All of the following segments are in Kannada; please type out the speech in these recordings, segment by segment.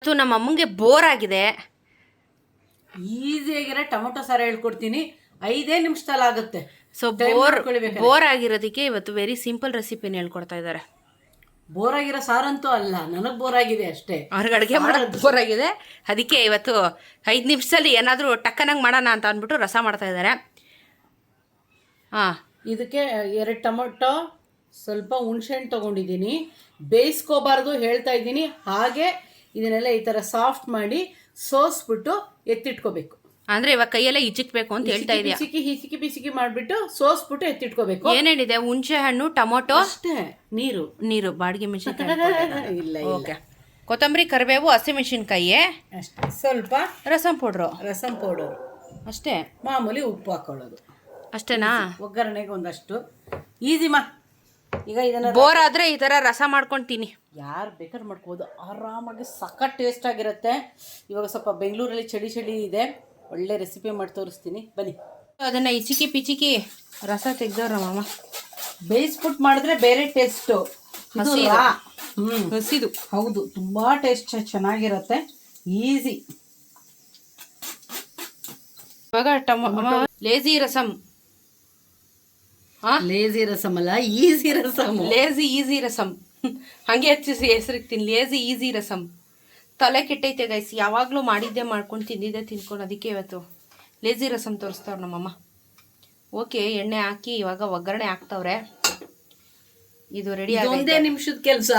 ಇವತ್ತು ನಮ್ಮ ಅಮ್ಮಂಗೆ ಬೋರ್ ಆಗಿದೆ. ಈಸಿಯಾಗಿರೋ ಟೊಮೊಟೊ ಸಾರು ಹೇಳ್ಕೊಡ್ತೀನಿ, 5 ನಿಮಿಷದಲ್ಲಿ ಆಗುತ್ತೆ. ಸೊ ಬೋರ್ ಆಗಿರೋದಕ್ಕೆ ಇವತ್ತು ವೆರಿ ಸಿಂಪಲ್ ರೆಸಿಪಿನ ಹೇಳ್ಕೊಡ್ತಾ ಇದ್ದಾರೆ. ಬೋರ್ ಆಗಿರೋ ಸಾರಂತೂ ಅಲ್ಲ, ನನಗೆ ಬೋರ್ ಆಗಿದೆ ಅಷ್ಟೇ. ಅವ್ರಿಗೆ ಅಡುಗೆ ಮಾಡೋದು ಬೋರ್ ಆಗಿದೆ, ಅದಕ್ಕೆ ಇವತ್ತು 5 ನಿಮಿಷದಲ್ಲಿ ಏನಾದರೂ ಟಕ್ಕನಾಗಿ ಮಾಡೋಣ ಅಂತ ಅಂದ್ಬಿಟ್ಟು ರಸ ಮಾಡ್ತಾ ಇದ್ದಾರೆ. ಇದಕ್ಕೆ 2 ಟೊಮೊಟೊ, ಸ್ವಲ್ಪ ಹುಣಸೆಹಣ್ಣು ತೊಗೊಂಡಿದ್ದೀನಿ. ಬೇಯಿಸ್ಕೋಬಾರ್ದು ಹೇಳ್ತಾ ಇದ್ದೀನಿ. ಹಾಗೆ ಇದನ್ನೆಲ್ಲ ಈ ಥರ ಸಾಫ್ಟ್ ಮಾಡಿ ಸೋಸ್ಬಿಟ್ಟು ಎತ್ತಿಟ್ಕೋಬೇಕು. ಅಂದ್ರೆ ಇವಾಗ ಕೈಯೆಲ್ಲ ಹಿಚಿಕ್ಬೇಕು ಅಂತ ಹೇಳ್ತಾ ಇದೆಯಾ? ಬಿಸಿಕಿ ಮಾಡಿಬಿಟ್ಟು ಸೋಸ್ಬಿಟ್ಟು ಎತ್ತಿಟ್ಕೋಬೇಕು. ಏನೇನಿದೆ? ಹುಣಸೆ ಹಣ್ಣು, ಟೊಮೊಟೊ ಅಷ್ಟೇ, ನೀರು, ಬಾಡಿಗೆ ಮೆಣಸಿನಕಾಯಿ ಇಲ್ಲ, ಓಕೆ, ಕೊತ್ತಂಬರಿ, ಕರಿಬೇವು, ಹಸಿಮೆಣಸಿನ್ಕಾಯಿ ಅಷ್ಟೇ, ಸ್ವಲ್ಪ ರಸಂ ಪೌಡ್ರು ಅಷ್ಟೇ, ಮಾಮೂಲಿ ಉಪ್ಪು ಹಾಕೊಳ್ಳೋದು ಅಷ್ಟೇನಾ? ಒಗ್ಗರಣೆಗೆ ಒಂದಷ್ಟು ಈಸಿ ಮಾ. ಈಗ ಇದನ್ನ ಬೋರ್ ಆದ್ರೆ ಈ ತರ ರಸ ಮಾಡ್ಕೊಂತೀನಿ. ಯಾರು ಬೇಕಾದ್ರೆ ಮಾಡ್ಬೋದು, ಆರಾಮಾಗಿ ಸಖತ್ ಟೇಸ್ಟ್ ಆಗಿರುತ್ತೆ. ಇವಾಗ ಸ್ವಲ್ಪ ಬೆಂಗಳೂರಲ್ಲಿ ಚಳಿ ಇದೆ, ಒಳ್ಳೆ ರೆಸಿಪಿ ಮಾಡಿ ತೋರಿಸ್ತೀನಿ ಬನ್ನಿ. ಅದನ್ನ ಇಚಿಕಿ ಪಿಚಿಕಿ ರಸ ತೆಗ್ದವ್ರ ನಮ್ಮಮ್ಮ. ಬೇಯಿಸ್ಬಿಟ್ಟು ಮಾಡಿದ್ರೆ ಬೇರೆ ಟೇಸ್ಟು, ಹಸಿದು ಹೌದು, ತುಂಬಾ ಟೇಸ್ಟ್ ಚೆನ್ನಾಗಿರುತ್ತೆ. ಈಸಿ. ಇವಾಗ ಲೇಜಿ ರಸಂ, ಲೇಜಿ ರಸಮ್ ಅಲ್ಲ, easy rasam. Lazy easy rasam ಹಂಗೆ ಹೆಚ್ಚಿಸಿ ಹೆಸರಿಗ್ತೀನಿ, ಲೇಜಿ ಈಸಿ ರಸಂ. ತಲೆ ಕೆಟ್ಟೈತೆ ಗೈಸ್, ಯಾವಾಗಲೂ ಮಾಡಿದ್ದೆ ಮಾಡ್ಕೊಂಡು ತಿಂದಿದ್ದೆ ತಿನ್ಕೊಂಡು, ಅದಕ್ಕೆ ಇವತ್ತು ಲೇಜಿ ರಸಂ ತೋರಿಸ್ತವ್ರು ನಮ್ಮಮ್ಮ. ಓಕೆ, ಎಣ್ಣೆ ಹಾಕಿ ಇವಾಗ ಒಗ್ಗರಣೆ ಹಾಕ್ತವ್ರೆ. ಇದು ರೆಡಿ ಆಗಿ ಒಂದೇ ನಿಮಿಷದ ಕೆಲಸ.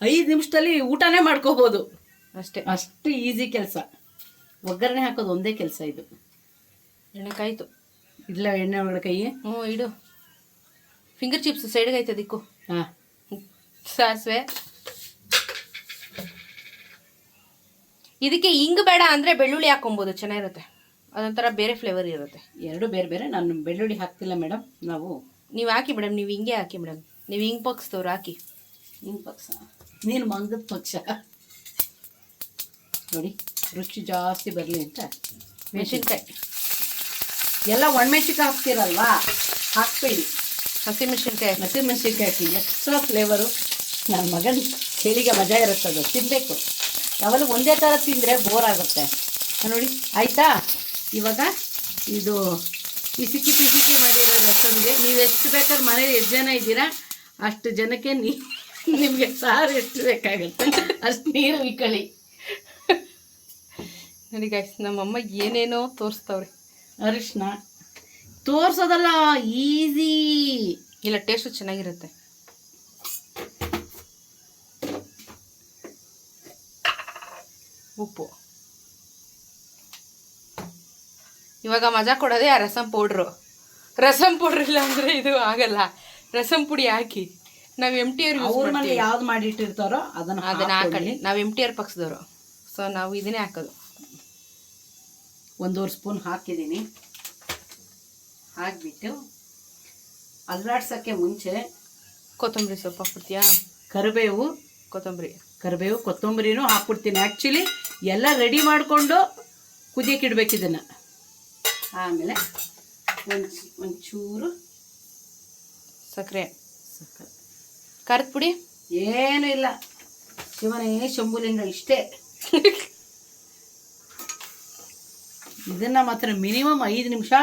5 ನಿಮಿಷದಲ್ಲಿ ಊಟನೇ ಮಾಡ್ಕೋಬಹುದು ಅಷ್ಟೇ. ಅಷ್ಟು ಈಸಿ ಕೆಲಸ. ಒಗ್ಗರಣೆ ಹಾಕೋದು ಒಂದೇ ಕೆಲಸ. ಇದು ಎಣ್ಣೆ ಕಾಯ್ತು ಇಲ್ಲ, ಎಣ್ಣೆ ಒಳಗಡೆ ಕೈ ಇಡು. ಫಿಂಗರ್ ಚಿಪ್ಸ್ ಸೈಡ್ಗೆ ಐತೆ ದಿಕ್ಕು. ಸಾಸಿವೆ. ಇದಕ್ಕೆ ಹಿಂಗ್ ಬೇಡ ಅಂದ್ರೆ ಬೆಳ್ಳುಳ್ಳಿ ಹಾಕೊಬೋದು, ಚೆನ್ನಾಗಿರುತ್ತೆ. ಅದೊಂಥರ ಬೇರೆ ಫ್ಲೇವರ್ ಇರುತ್ತೆ. 2 ಬೇರೆ. ನಾನು ಬೆಳ್ಳುಳ್ಳಿ ಹಾಕ್ತಿಲ್ಲ ಮೇಡಮ್. ನೀವು ಹಾಕಿ ಮೇಡಮ್, ನೀವು ಹಿಂಗೆ ಹಾಕಿ ಮೇಡಮ್. ನೀವು ಹಿಂಗ್ ಪಕ್ಷದವ್ರು ಹಾಕಿ. ಹಿಂಗ್ ಪಕ್ಷ, ನೀನು ಮಂಗದ ಪಕ್ಷ ನೋಡಿ. ರುಚಿ ಜಾಸ್ತಿ ಬರಲಿ ಅಂತ ಮೆಣಸಿನ್ಕಾಯಿ ಎಲ್ಲ ಒಣಮೆಣಸಿನ್ಕಾಯಿ ಹಾಕ್ತೀರಲ್ವಾ, ಹಾಕ್ಬೇಡಿ. ಹಸಿಮೆಣಸಿನ್ಕಾಯಿ ಹಾಕಿ, ಎಕ್ಸ್ಟ್ರಾ ಫ್ಲೇವರು. ನನ್ನ ಮಗನ ಹೇಳಿಗೆ ಮಜಾ ಇರುತ್ತೆ, ಅದು ತಿನ್ನಬೇಕು. ಯಾವಾಗಲೂ ಒಂದೇ ಥರ ತಿಂದರೆ ಬೋರ್ ಆಗುತ್ತೆ ನೋಡಿ. ಆಯಿತಾ? ಇವಾಗ ಇದು ಪಿಸಿಕಿ ಮಾಡಿರೋ ರಸಮ್ಗೆ ನೀವು ಎಷ್ಟು ಬೇಕಾದ್ರೆ ಮನೇಲಿ ಎಷ್ಟು ಜನ ಇದ್ದೀರಾ ಅಷ್ಟು ಜನಕ್ಕೆ ನಿಮಗೆ ಸಾರು ಎಷ್ಟು ಬೇಕಾಗುತ್ತೆ ಅಷ್ಟು ನೀರು ಇಕ್ಕಳಿ ನೋಡಿ ಗೈಸ್, ನಮ್ಮಮ್ಮ ಏನೇನೋ ತೋರಿಸ್ತವ್ರೆ. ಅರಿಶಿನ ತೋರ್ಸೋದಲ್ಲ, ಈಸಿ. ಇಲ್ಲ, ಟೇಸ್ಟು ಚೆನ್ನಾಗಿರುತ್ತೆ. ಉಪ್ಪು. ಇವಾಗ ಮಜಾ ಕೊಡೋದೇ ಆ ರಸಂ ಪೌಡ್ರು. ರಸಂ ಪೌಡ್ರ್ ಇಲ್ಲ ಅಂದರೆ ಇದು ಆಗಲ್ಲ. ರಸಂ ಪುಡಿ ಹಾಕಿ ನಾವು MTR ಯಾವ್ದು ಮಾಡಿಟ್ಟಿರ್ತಾರೋ ಅದನ್ನು ಹಾಕೊಳ್ಳಿ. ನಾವು MTR ಪಕ್ಷದವರು, ಸೊ ನಾವು ಇದನ್ನೇ ಹಾಕೋದು. 1 ಸ್ಪೂನ್ ಹಾಕಿದ್ದೀನಿ. ಹಾಕ್ಬಿಟ್ಟು ಅಲ್ಲಾಡ್ಸೋಕ್ಕೆ ಮುಂಚೆ ಕೊತ್ತಂಬರಿ ಸೊಪ್ಪು ಹಾಕ್ಬಿಡ್ತೀಯಾ? ಕರಿಬೇವು ಕೊತ್ತಂಬರಿನೂ ಹಾಕ್ಬಿಡ್ತೀನಿ. ಆ್ಯಕ್ಚುಲಿ ಎಲ್ಲ ರೆಡಿ ಮಾಡಿಕೊಂಡು ಕುದಿಯಕ್ಕೆ ಇಡ್ಬೇಕು ಇದನ್ನು. ಆಮೇಲೆ ಒಂಚೂರು ಸಕ್ಕರೆ, ಖಾರದ ಪುಡಿ ಏನೂ ಇಲ್ಲ. ಶಿವನೇ ಶಂಭುಲಿಂಗ, ಇಷ್ಟೇ. ಇದನ್ನು ಮಾತ್ರ ಮಿನಿಮಮ್ 5 ನಿಮಿಷ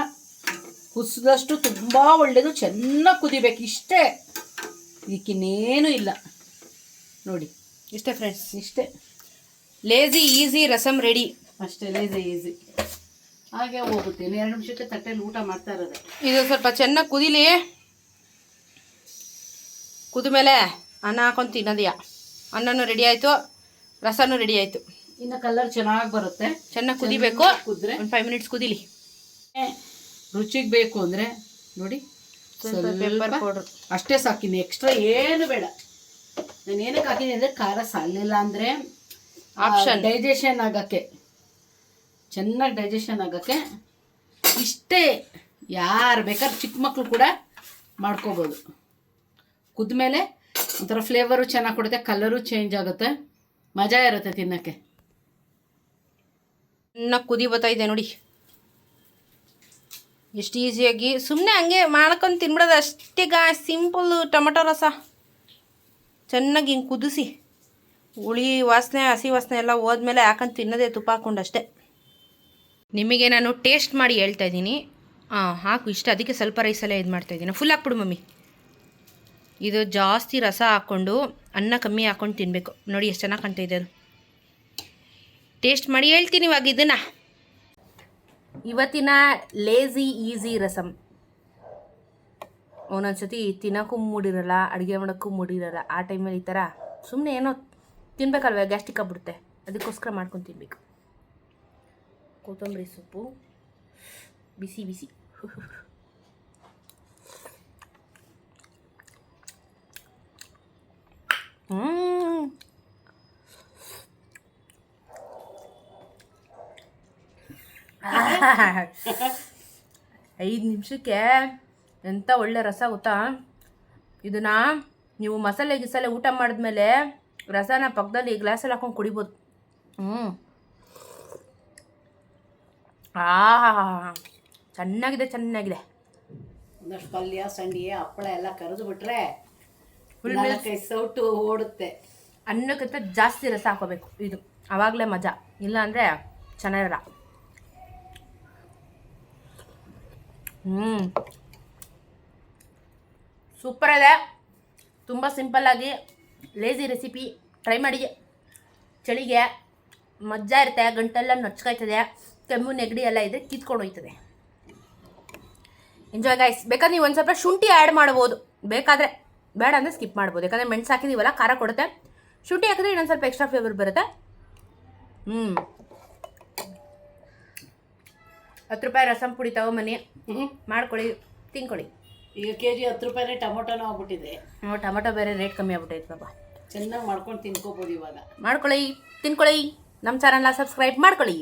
ಕುದಿಸಿದಷ್ಟು ತುಂಬ ಒಳ್ಳೆಯದು. ಚೆನ್ನಾಗಿ ಕುದಿಬೇಕು, ಇಷ್ಟೇ. ಇದಕ್ಕಿನ್ನೇನು ಇಲ್ಲ ನೋಡಿ. ಇಷ್ಟೇ ಫ್ರೆಂಡ್ಸ್, ಇಷ್ಟೇ. Lazy easy rasam ready. ಅಷ್ಟೇ, ಲೇಜಿ ಈಸಿ. ಹಾಗೆ ಹೋಗುತ್ತೆ. 2 ನಿಮಿಷಕ್ಕೆ ತಟ್ಟೆಯಲ್ಲಿ ಊಟ ಮಾಡ್ತಾ ಇರೋದೆ. ಇದು ಸ್ವಲ್ಪ ಚೆನ್ನಾಗಿ ಕುದಿಲಿ. ಕುದ್ಮೇಲೆ ಅನ್ನ ಹಾಕೊಂಡು ತಿನ್ನೋದೆಯಾ. ಅನ್ನನೂ ರೆಡಿ ಆಯಿತು, ರಸನೂ ರೆಡಿ ಆಯಿತು. ಇನ್ನು ಕಲರ್ ಚೆನ್ನಾಗಿ ಬರುತ್ತೆ. ಚೆನ್ನಾಗಿ ಕುದಿಬೇಕು. ಕುದ್ರೆ 5 ಮಿನಿಟ್ಸ್ ಕುದಿಲಿ. ರುಚಿಗೆ ಬೇಕು ಅಂದರೆ ನೋಡಿ, ಪೆಪ್ಪರ್ ಪೌಡರ್ ಅಷ್ಟೇ ಸಾಕಿನಿ. ಎಕ್ಸ್ಟ್ರಾ ಏನು ಬೇಡ. ನಾನು ಏನಕ್ಕೆ ಹಾಕಿದ್ದೀನಿ ಅಂದರೆ ಖಾರ ಸಾಲಿಲ್ಲ ಅಂದರೆ ಆಪ್ಷನ್, ಡೈಜೆಷನ್ ಆಗೋಕ್ಕೆ, ಚೆನ್ನಾಗಿ ಡೈಜೆಷನ್ ಆಗೋಕ್ಕೆ ಇಷ್ಟೇ. ಯಾರು ಬೇಕಾದ್ರೆ ಚಿಕ್ಕ ಮಕ್ಕಳು ಕೂಡ ಮಾಡ್ಕೋಬೋದು. ಕುದ್ಮೇಲೆ ಒಂಥರ ಫ್ಲೇವರು ಚೆನ್ನಾಗಿ ಕೊಡುತ್ತೆ, ಕಲರು ಚೇಂಜ್ ಆಗುತ್ತೆ, ಮಜಾ ಇರುತ್ತೆ ತಿನ್ನೋಕ್ಕೆ. ಚೆನ್ನಾಗಿ ಕುದಿ ಬರ್ತಾ ಇದೆ ನೋಡಿ. ಎಷ್ಟು ಈಸಿಯಾಗಿ ಸುಮ್ಮನೆ ಹಂಗೆ ಮಾಡ್ಕೊಂಡು ತಿನ್ಬಿಡೋದು ಅಷ್ಟೇ. ಸಿಂಪಲ್ ಟೊಮೆಟೊ ರಸ ಚೆನ್ನಾಗಿ ಹಿಂಗೆ ಕುದಿಸಿ ಹುಳಿ ವಾಸನೆ ಹಸಿ ವಾಸನೆ ಎಲ್ಲ ಹೋದ್ಮೇಲೆ ಹಾಕೊಂಡು ತಿನ್ನೋದೇ ತುಪ್ಪ ಹಾಕ್ಕೊಂಡು ಅಷ್ಟೇ. ನಿಮಗೆ ನಾನು ಟೇಸ್ಟ್ ಮಾಡಿ ಹೇಳ್ತಾ ಇದ್ದೀನಿ. ಹಾಕು ಇಷ್ಟ, ಅದಕ್ಕೆ ಸ್ವಲ್ಪ ರೈಸಲ್ಲೇ ಇದು ಮಾಡ್ತಾಯಿದ್ದೀನಿ. ಫುಲ್ ಹಾಕ್ಬಿಡು ಮಮ್ಮಿ. ಇದು ಜಾಸ್ತಿ ರಸ ಹಾಕ್ಕೊಂಡು ಅನ್ನ ಕಮ್ಮಿ ಹಾಕ್ಕೊಂಡು ತಿನ್ನಬೇಕು. ನೋಡಿ ಎಷ್ಟು ಚೆನ್ನಾಗಿ ಕಾಣ್ತಾಯಿದೆ ಅದು. ಟೇಸ್ಟ್ ಮಾಡಿ ಹೇಳ್ತೀನಿ ಇವಾಗ ಇದನ್ನು. ಇವತ್ತಿನ ಲೇಝಿ ಈಸಿ ರಸಮ್. ಒಂದೊಂದ್ಸತಿ ತಿನ್ನೋಕ್ಕೂ ಮೂಡಿರಲ್ಲ, ಅಡುಗೆ ಮಾಡೋಕ್ಕೂ ಮೂಡಿರಲ್ಲ. ಆ ಟೈಮಲ್ಲಿ ಈ ಥರ ಸುಮ್ಮನೆ ಏನೋ ತಿನ್ಬೇಕಲ್ವ, ಗ್ಯಾಸ್ಟ್ರಿಕ್ ಆಗ್ಬಿಡುತ್ತೆ. ಅದಕ್ಕೋಸ್ಕರ ಮಾಡ್ಕೊಂಡು ತಿನ್ನಬೇಕು. ಕೊತ್ತಂಬರಿ ಸೊಪ್ಪು ಬಿಸಿ ಬಿಸಿ. ಐದು ನಿಮಿಷಕ್ಕೆ ಎಂಥ ಒಳ್ಳೆ ರಸ ಗೊತ್ತಾ. ಇದನ್ನು ನೀವು ಮಸಾಲೆ ಗಿಸಾಲೆ ಊಟ ಮಾಡಿದ್ಮೇಲೆ ರಸನ ಪಕ್ಕದಲ್ಲಿ ಗ್ಲಾಸಲ್ಲಿ ಹಾಕೊಂಡು ಕುಡಿಬೋದು. ಚೆನ್ನಾಗಿದೆ ಚೆನ್ನಾಗಿದೆ. ಒಂದಷ್ಟು ಪಲ್ಯ ಸಂಡಿಗೆ ಹಪ್ಪಳ ಎಲ್ಲ ಕರೆದು ಬಿಟ್ರೆ ಕೈ ಸೌಟು ಓಡುತ್ತೆ. ಅನ್ನಕ್ಕಿಂತ ಜಾಸ್ತಿ ರಸ ಹಾಕೋಬೇಕು ಇದು, ಆವಾಗಲೇ ಮಜಾ. ಇಲ್ಲ ಅಂದರೆ ಚೆನ್ನಾಗಿರಲ್ಲ. ಸೂಪರ್ ಇದೆ. ತುಂಬ ಸಿಂಪಲ್ಲಾಗಿ ಲೇಝಿ ರೆಸಿಪಿ. ಟ್ರೈ ಮಾಡಿ. ಚಳಿಗೆ ಮಜ್ಜಾ ಇರುತ್ತೆ, ಗಂಟೆಲ್ಲ ನೊಚ್ಕಾಯ್ತದೆ, ಕೆಮ್ಮು ನೆಗಡಿ ಎಲ್ಲ ಇದೆ, ಕಿತ್ಕೊಂಡು ಹೋಯ್ತದೆ. Enjoy guys. ಬೇಕಾದ್ರೆ ನೀವು ಒಂದು ಸ್ವಲ್ಪ ಶುಂಠಿ ಆ್ಯಡ್ ಮಾಡ್ಬೋದು, ಬೇಕಾದರೆ. ಬೇಡ ಅಂದರೆ ಸ್ಕಿಪ್ ಮಾಡ್ಬೋದು, ಯಾಕಂದರೆ ಮೆಣಸು ಹಾಕಿದೀವಲ್ಲ, ಖಾರ ಕೊಡುತ್ತೆ. ಶುಂಠಿ ಹಾಕಿದ್ರೆ ಇನ್ನೊಂದು ಸ್ವಲ್ಪ ಎಕ್ಸ್ಟ್ರಾ ಫ್ಲೇವರ್ ಬರುತ್ತೆ. 10 ರೂಪಾಯಿ ರಸಂ ಪುಡಿ ತಗೊಂಬನ್ನಿ, ಮಾಡ್ಕೊಳ್ಳಿ, ತಿನ್ಕೊಳ್ಳಿ. ಈಗ KG 10 ರೂಪಾಯಿನೇ ಟೊಮೊಟೊನೂ ಆಗ್ಬಿಟ್ಟಿದೆ. ಟೊಮೊಟೊ ಬೇರೆ ರೇಟ್ ಕಮ್ಮಿ ಆಗ್ಬಿಟ್ಟೈತೆ ಪಾಪ. ಚೆನ್ನಾಗಿ ಮಾಡ್ಕೊಂಡು ತಿನ್ಕೋಬೋದು ಇವಾಗ. ಮಾಡ್ಕೊಳ್ಳಿ, ತಿನ್ಕೊಳ್ಳಿ. ನಮ್ಮ ಚಾನಲ್ನ ಸಬ್ಸ್ಕ್ರೈಬ್ ಮಾಡ್ಕೊಳ್ಳಿ.